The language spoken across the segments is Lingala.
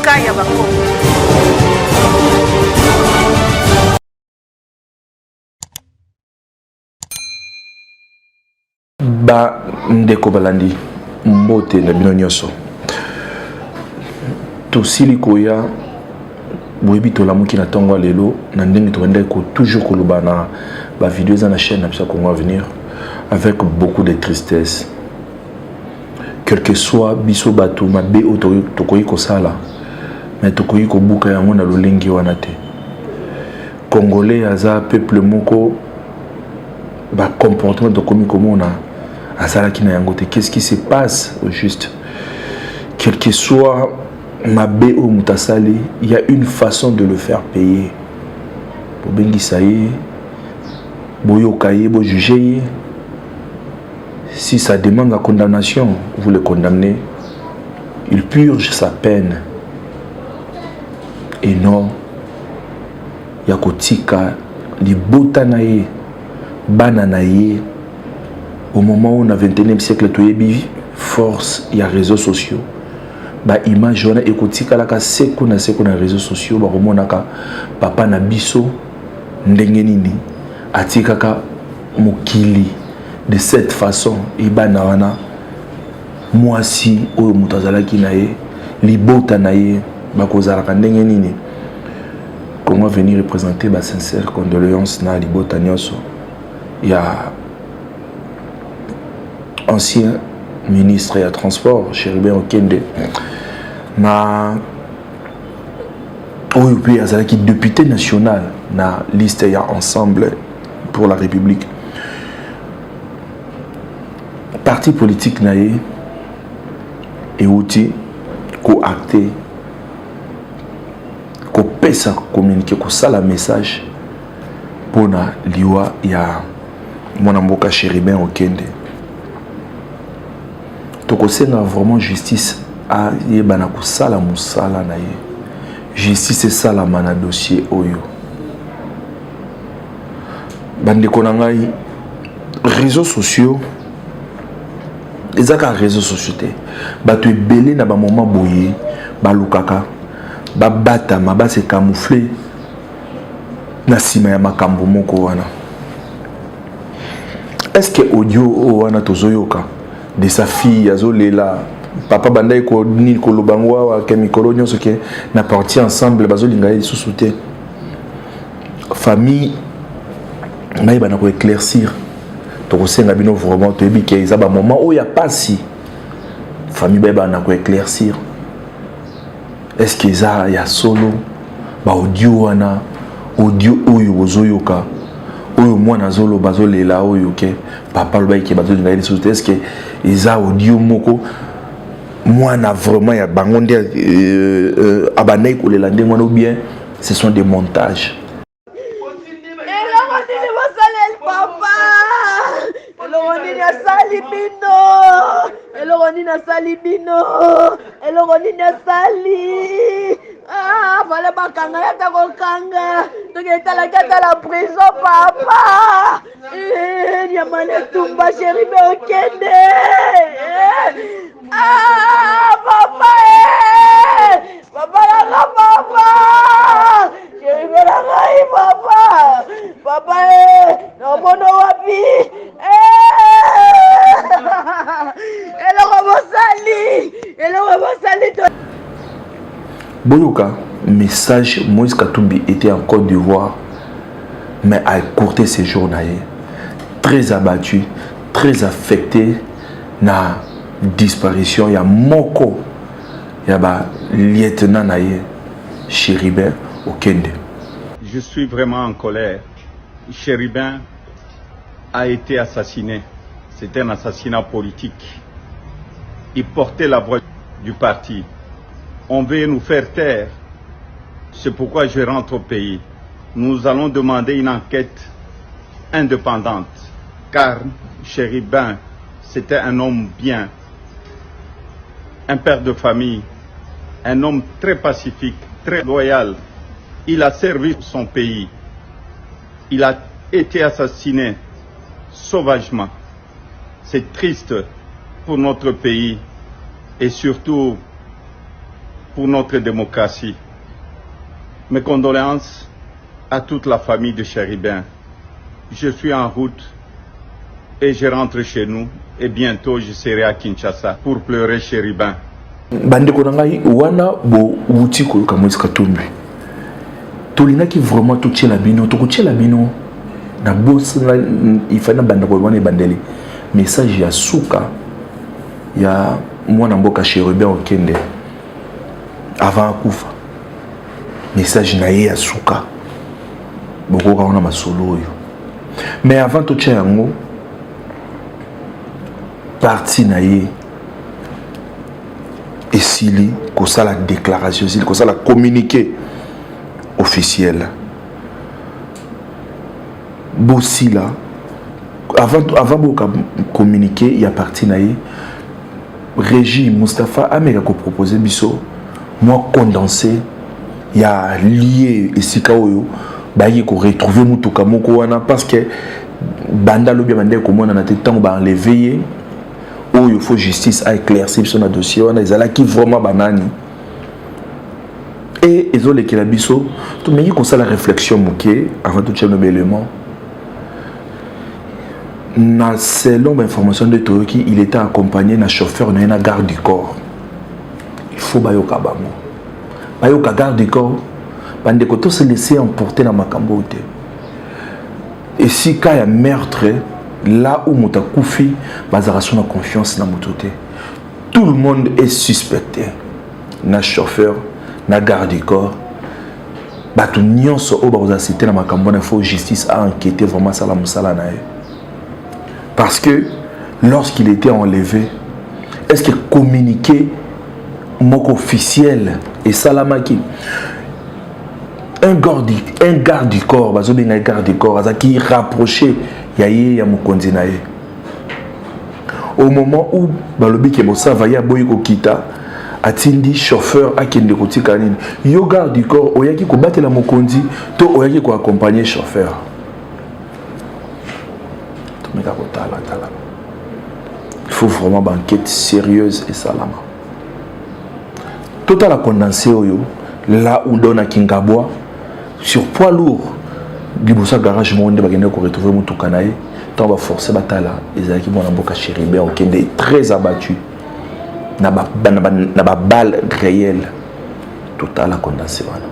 mboka ya bakongo. Ba ndeko balandi mbote na bino nyonso tosili koya boyebi tolamuki na ntongo lelo na ndenge tokendaki toujours koloba na bavideo eza na chaîne na biso Congo Avenir avec beaucoup de tristesse, quel que soit biso bato mabe oyo tokoki kosala mais tokoki kobuka yango na lolenge wana te. Congolais aza peuple moko ba comportement tokomi komona azalaki na yango te. Qu'est-ce qui se passe au juste? Quel que soit mabe ou mutasali, il y a une façon de le faire payer. Pour bengisa ye, boyoka ye, bo juger ye. Si ça demande la condamnation, vous le condamnez. Il purge sa peine. Et non, yakotika li botanaye, bananaye. Au moment où on a 21e siècle, toyebi force, il y a réseaux sociaux. Ba image wana ekotika laka seko na réseaux sociaux ba romonaka papa na biso ndenge nini atikaka mokili de cette façon ibana wana mwasi oyo mutazalaki na ye libota na ye bakozalaka ndenge nini. Comment venir représenter ba sincère condoléances na libota nyonso ya ancien ministre ya transport Chéribin Okende na oyo pe azalaki député national na liste ya Ensemble pour la République. Parti politique na ye euti ko acté ko pesa communiquer ko sala message pona liwa ya mwana mboka Chéribin Okende. Tokosenga vraiment justice a yebana kusala musala na ye. Justice sala mana dossier oyo. Bandeko na ngai réseaux sociaux ezaka réseaux sociaux te. Bato ebele na ba moment boye balukaka babata maba se camoufler na sima ya makambo moko wana. Est-ce que audio wana tozoyoka de sa fille azolela papa bandai ko ni ko lobangwa wa kemikolo nyonso ke na parti ensemble bazolinga ye sous te famille mai bana ko éclaircir to ko senga bino vraiment to ebi ke za ba moment o ya pasi famille ba bana ko éclaircir est-ce que ça ya solo ba audio wana audio oyo bozoyoka oyo mwana zolo bazolela oyo ke papa loba ke bazolinga ye sous te est-ce que eza audio moko mwana vraiment ya bango ndia abanai kolela ndenge wana ou bien ce sont des montages. Ah, voilà bakanga ya takokanga toketa la prison papa nyamane tumba Chéribin Okende papa papa la papa Chéribin la papa no bono wapi eloko bosali Boyoka, message, Moïse Katumbi était en Côte d'Ivoire, mais a écourté ses jours naïe. Très abattu, très affecté na disparition. Il y a Moko, il y a lieutenant naïe, Chéribin Okende. Je suis vraiment en colère. Chéribin a été assassiné. C'était un assassinat politique. Il portait la voix du parti. On veut nous faire taire. C'est pourquoi je rentre au pays. Nous allons demander une enquête indépendante. Car Chéribin, c'était un homme bien, un père de famille, un homme très pacifique, très loyal. Il a servi son pays. Il a été assassiné sauvagement. C'est triste pour notre pays et surtout pour notre démocratie. Mes condoléances à toute la famille de Chéribin. Je suis en route et je rentre chez nous et bientôt je serai à Kinshasa pour pleurer Chéribin. Bandeko nangai wana bo uti ko Moïse Katumbi. Tolina ki vraiment to tchela bino, to ko tchela bino na boss na ifana bandeko wana bandeli. Message ya suka ya mwana mboka Chéribin okende avant akufa. Message na ye ya suka. Boko ka ona masolo yo. Mais avant to tchela yango parti na ye et s'il y a la déclaration, s'il y a la communiqué officiel. Bossi là, avant de communiquer, il y a parti naïe. Régime Mustapha Amega ko proposé biso, moi condensé, il y a lié et si kaoyo, bah il ko retrouver mutuka moko wana parce que banda lobi banda ko mona na temps ba enlever. Où il faut justice à éclaircir sur le dossier, on a des ala qui vraiment banani. Et ils ont les kilabiso, tout le monde comme ça la réflexion mouké avant tout changer nos éléments. Na selon l'information de Toyoki, il était accompagné d'un chauffeur dans une garde du corps. Il faut bayoka bango. Bayoka garde du corps, bande koto se laisser emporter dans makambo te. Et si quand il y a meurtre, là où Mouta Koufi, Bazaration a confiance dans Moutoté. Tout le monde est suspecté. Na chauffeur, na garde du corps. Batou nyonso o baza cité na makambona, il faut justice à enquêter vraiment ça la musala nae. Parce que lorsqu'il était enlevé, est-ce qu'il communiquait mot officiel et salamaki? Un garde du corps, un garde du corps, qui rapprochait Yaye ya Mukonzi nae. Au moment où balobi ke bossa vaya boyi ko kita, atindi chauffeur akende ko tika nini. Yo garde du corps oyaki ko batela Mukonzi, to oyaki ko accompagner chauffeur. To meka ko tala. Il faut vraiment une enquête sérieuse et salama. Total a condensé oyo là où donne à Kingabwa sur poids lourd. Libosa garage monde bagenda ko retrouver mutuka nae tant va forcer batala ezaki mwana mboka Chéribin okende très abattu na ba balle réelle total a condensé wana.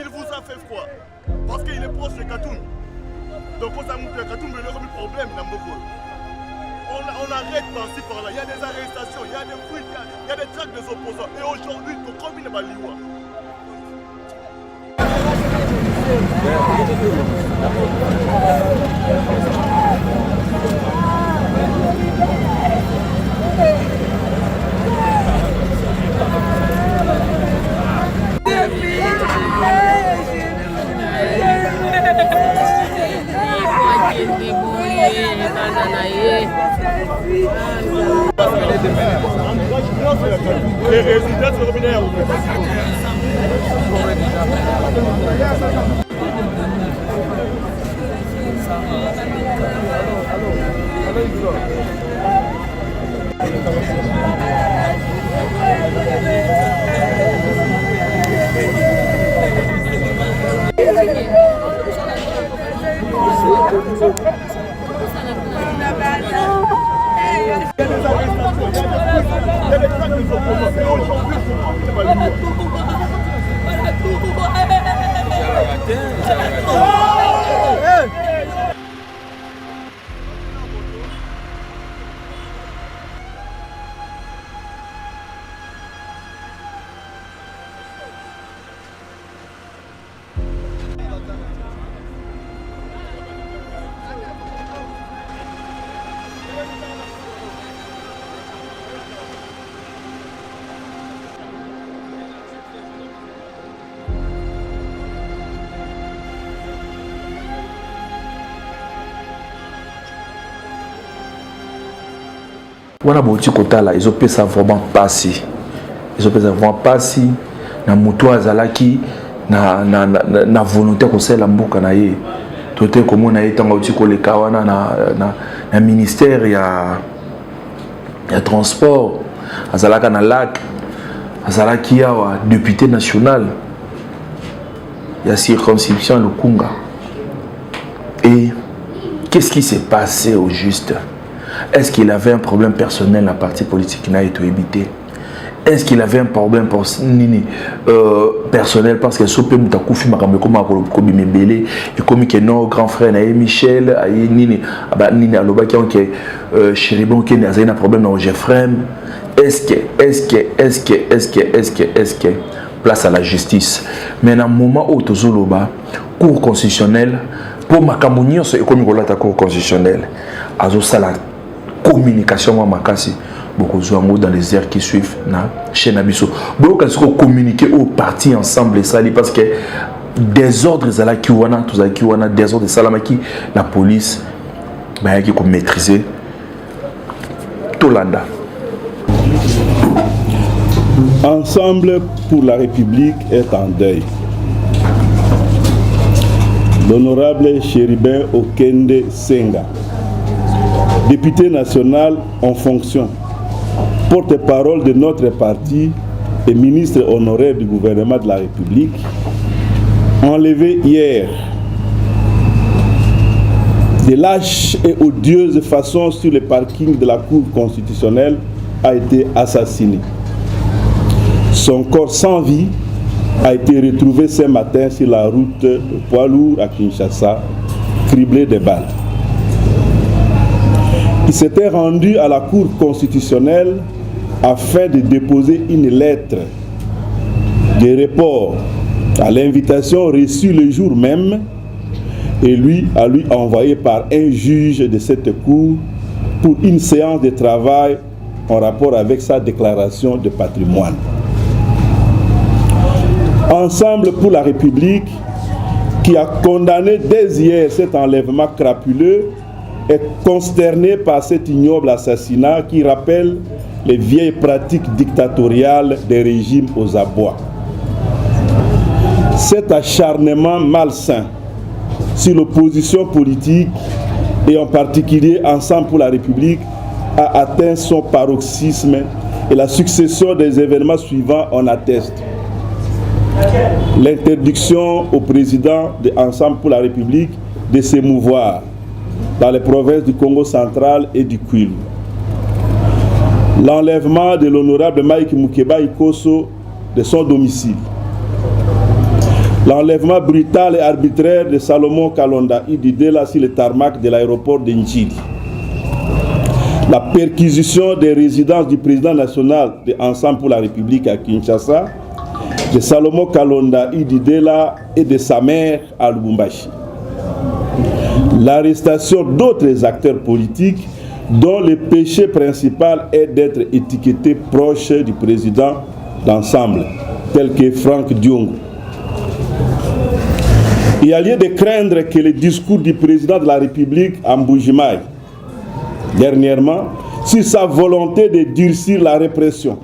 Il vous a fait froid parce qu'il est proche de Katoum. Donc on a montré Katoum, il y aura un problème dans Mboko. On arrête par-ci par-là, il y a des arrestations, il y a des fuites, il y a des tracts des opposants. Et aujourd'hui, comme il est baliwa. Les résultats seront binaires. wana boti kotala ezopesa vraiment pasi na moto azalaki na volonté kosala mboka na ye tote komona ye tanga oti koleka wana na ministère ya transport azalaka na lac azalaki awa député national ya circonscription Lukunga. Et qu'est-ce qui s'est passé au juste? Est-ce qu'il avait un problème personnel dans la partie politique qui n'a été évité? Est-ce qu'il avait un problème personnel parce que Sopé Moutakufi m'a comme Kobi Mbele et comme que nos grand frère Naé Michel Aïe Nini Nini Alobaki on que Chéribon qui n'a un problème dans Jeffrem? Est-ce que place à la justice? Mais dans le moment où Tozoloba cour constitutionnelle pour ma camonio c'est comme la cour constitutionnelle azo sala communication makasi beaucoup dans les heures qui suivent na chaîne abisso beaucoup quand communiquer au parti ensemble ça parce que désordre zala ki wana tozala ki wana désordre salamaki la police ba qui maîtriser Tolanda. Ensemble pour la République est en deuil. L'honorable Chéribin Okende Senga, député national en fonction, porte-parole de notre parti et ministre honoraire du gouvernement de la République, enlevé hier de lâche et odieuse façon sur le parking de la Cour constitutionnelle, a été assassiné. Son corps sans vie a été retrouvé ce matin sur la route de Poilour à Kinshasa, criblé de balles. Il s'était rendu à la Cour constitutionnelle afin de déposer une lettre de report à l'invitation reçue le jour même et lui envoyé par un juge de cette cour pour une séance de travail en rapport avec sa déclaration de patrimoine. Ensemble pour la République, qui a condamné dès hier cet enlèvement crapuleux, est consterné par cet ignoble assassinat qui rappelle les vieilles pratiques dictatoriales des régimes aux abois. Cet acharnement malsain sur l'opposition politique et en particulier Ensemble pour la République a atteint son paroxysme et la succession des événements suivants en atteste. L'interdiction au président de Ensemble pour la République de s'émouvoir dans les provinces du Congo central et du Kwilu. L'enlèvement de l'honorable Mike Mukeba Ikoso de son domicile. L'enlèvement brutal et arbitraire de Salomon Kalonda Ididela sur le tarmac de l'aéroport de Njili. La perquisition des résidences du président national de Ensemble pour la République à Kinshasa, de Salomon Kalonda Ididela et de sa mère à Lubumbashi. L'arrestation d'autres acteurs politiques dont le péché principal est d'être étiquetés proches du président d'Ensemble, tel que Franck Diongo. Il y a lieu de craindre que le discours du président de la République à Mbujimaï, dernièrement, sur sa volonté de durcir la répression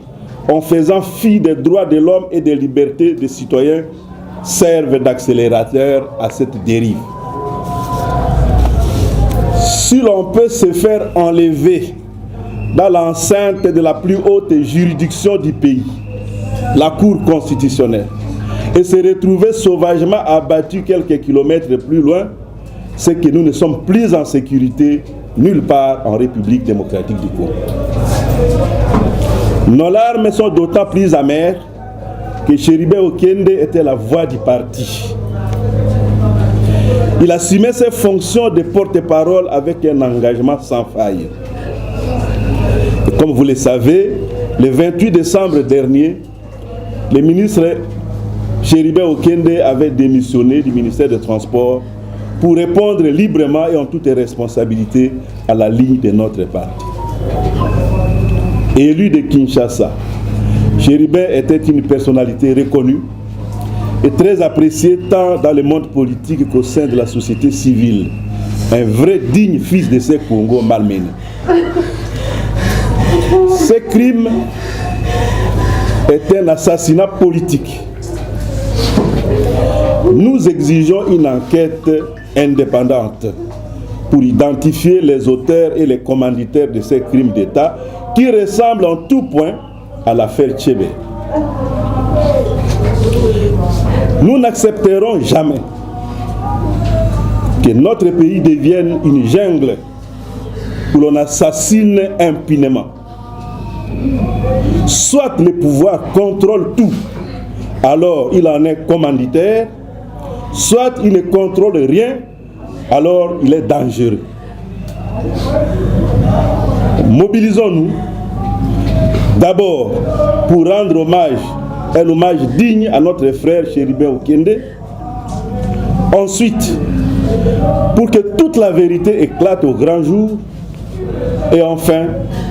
en faisant fi des droits de l'homme et des libertés des citoyens, servent d'accélérateur à cette dérive. Si l'on peut se faire enlever dans l'enceinte de la plus haute juridiction du pays, la Cour constitutionnelle, et se retrouver sauvagement abattu quelques kilomètres plus loin, c'est que nous ne sommes plus en sécurité nulle part en République démocratique du Congo. Nos larmes sont d'autant plus amères que Chéribin Okende était la voix du parti. Il assumait ses fonctions de porte-parole avec un engagement sans faille. Et comme vous le savez, le 28 décembre dernier, le ministre Chéribin Okende avait démissionné du ministère des Transports pour répondre librement et en toute responsabilité à la ligne de notre parti. Élu de Kinshasa, Chéribin était une personnalité reconnue et très appréciée tant dans le monde politique qu'au sein de la société civile. Un vrai digne fils de ces Congo malmenés. Ce crime est un assassinat politique. Nous exigeons une enquête indépendante pour identifier les auteurs et les commanditaires de ces crimes d'État qui ressemblent en tout point à l'affaire Tchébé. Nous n'accepterons jamais que notre pays devienne une jungle où l'on assassine impunément. Soit le pouvoir contrôle tout, alors il en est commanditaire, soit il ne contrôle rien, alors il est dangereux. Mobilisons-nous d'abord pour rendre un hommage digne à notre frère Chéribin Okende. Ensuite, pour que toute la vérité éclate au grand jour. Et enfin,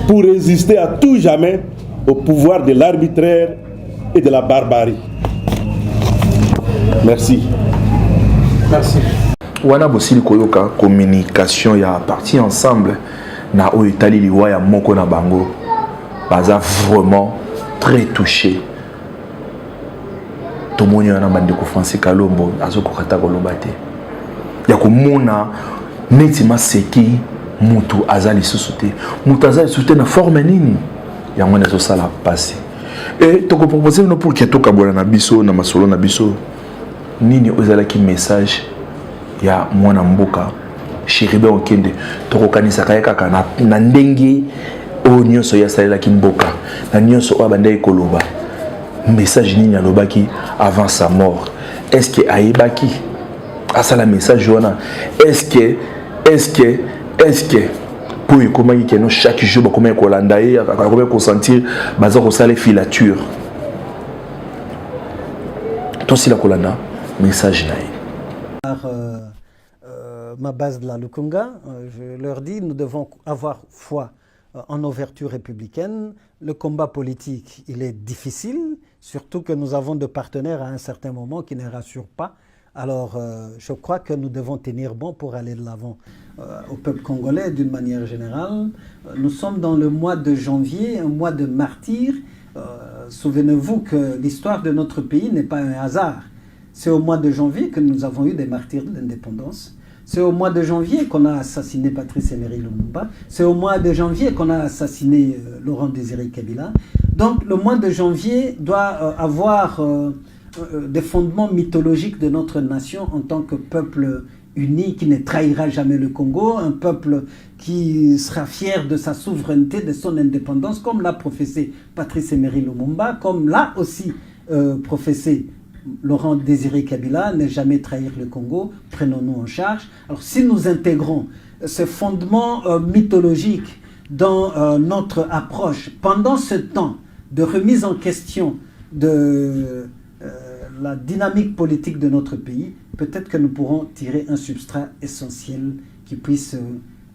pour résister à tout jamais au pouvoir de l'arbitraire et de la barbarie. Merci. Merci. Wana bosili koyoka communication ya parti ensemble na o etali liwa ya moko na bango baza vraiment très touché. Tomoni wana bandeko Francis Kalombo azokokata koloba te. Ya komona neti maseki mutu azali susuté. Mutu azali susuté na forme nini? Ya ngwana zo sala passer. Et to ko proposer no pour que to kabona na biso na masolo na biso. Nini ozala ki message ya mwana mboka Chéribin Okende tokokanisa kaka na ndenge o nyonso ya salela ki mboka na nyonso o banda ekoloba message nini alobaki avant sa mort. Est-ce que aibaki asala message wana? Est-ce que pour comment que no chaque jour comment kolanda ye comment consentir baza ko sala filature to sila kolanda message naï. Ma base de la Lukunga, je leur dis, nous devons avoir foi en nos vertus républicaines. Le combat politique, il est difficile, surtout que nous avons de partenaires à un certain moment qui ne rassurent pas. Alors, je crois que nous devons tenir bon pour aller de l'avant. Au peuple congolais, d'une manière générale, nous sommes dans le mois de janvier, un mois de martyrs. Souvenez-vous que l'histoire de notre pays n'est pas un hasard. C'est au mois de janvier que nous avons eu des martyrs de l'indépendance. C'est au mois de janvier qu'on a assassiné Patrice Emery Lumumba. C'est au mois de janvier qu'on a assassiné Laurent Désiré Kabila. Donc le mois de janvier doit avoir des fondements mythologiques de notre nation en tant que peuple uni qui ne trahira jamais le Congo, un peuple qui sera fier de sa souveraineté, de son indépendance, comme l'a professé Patrice Emery Lumumba, comme l'a aussi professé Laurent Désiré Kabila, ne jamais trahir le Congo, prenons-nous en charge. Alors si nous intégrons ce fondement mythologique dans notre approche, pendant ce temps de remise en question de la dynamique politique de notre pays, peut-être que nous pourrons tirer un substrat essentiel qui puisse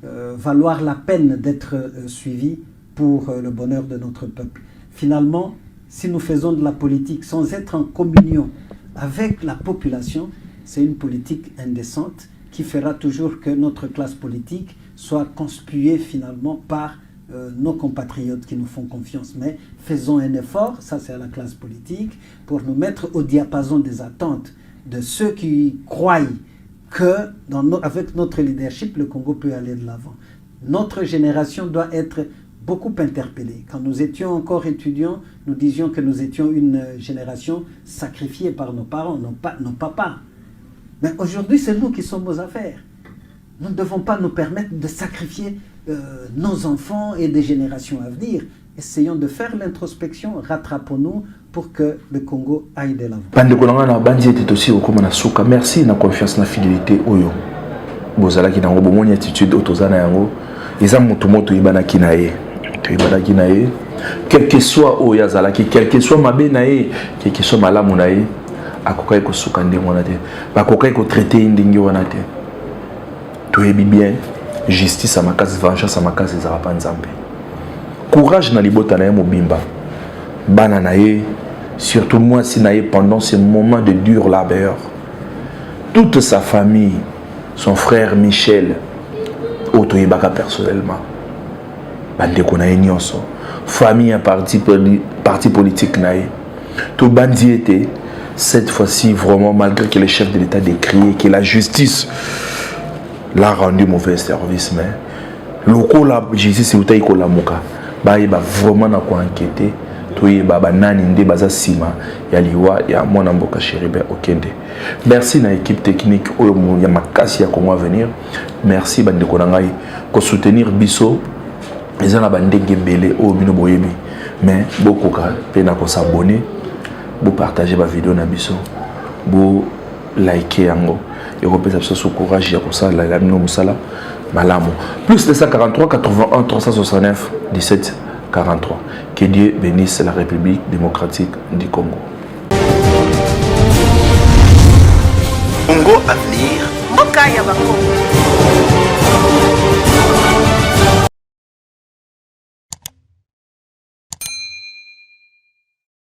valoir la peine d'être suivi pour le bonheur de notre peuple. Finalement, si nous faisons de la politique sans être en communion avec la population, c'est une politique indécente qui fera toujours que notre classe politique soit conspuée finalement par nos compatriotes qui nous font confiance, mais faisons un effort, ça c'est à la classe politique, pour nous mettre au diapason des attentes de ceux qui croient que avec notre leadership, le Congo peut aller de l'avant. Notre génération doit être beaucoup interpellée. Quand nous étions encore étudiants, nous disions que nous étions une génération sacrifiée par nos parents, nos papas. Mais aujourd'hui, c'est nous qui sommes aux affaires. Nous ne devons pas nous permettre de sacrifier nos enfants et des générations à venir. Essayons de faire l'introspection, rattrapons-nous pour que le Congo aille de l'avant. Merci na confiance na fidélité oyo. Bozala ki nango bomoni attitude otozana yango. Eza mutu moto ibana kinaye. To ibana kinaye. Quel que soit oyo azala ki, quel que soit mabe naye, quel que soit malamu naye, akokai ko suka ndenge wana te. Bakokai ko traiter ndenge wana te. To yebi bien, justice à makasi, vengeance à makasi ezala pa nzambe. Courage na libota na ye mobimba. Bana na ye, surtout moi si na ye pendant ces moments de dur labeur. Toute sa famille, son frère Michel, Otoyebaka personnellement. Bandeko na ye nyonso. Famille à parti politique na ye. Tout bandi était, cette fois-ci vraiment, malgré que le chef de l'État décrié, que la justice l'a rendu mauvais service, mais loko la justice est utaïko la moka. Bah il va vraiment na quoi enquêter. Toye baba nani nde baza sima ya liwa ya mwana mboka Chéribin Okende. Merci na équipe technique oyo ya makasi ya Congo Avenir. Merci bandeko na ngai ko soutenir biso. Ezana bandenge belé oyo bino boyebi. Mais bokoka pe na ko s'abonner, bo partager ba vidéo na biso, bo liker yango. Et repérer ça sur courage ya ko ça la bino musala malamu. Plus de 143 81 369 17 43. Que Dieu bénisse la République démocratique du Congo. Congo Avenir. Mboka ya Bakongo.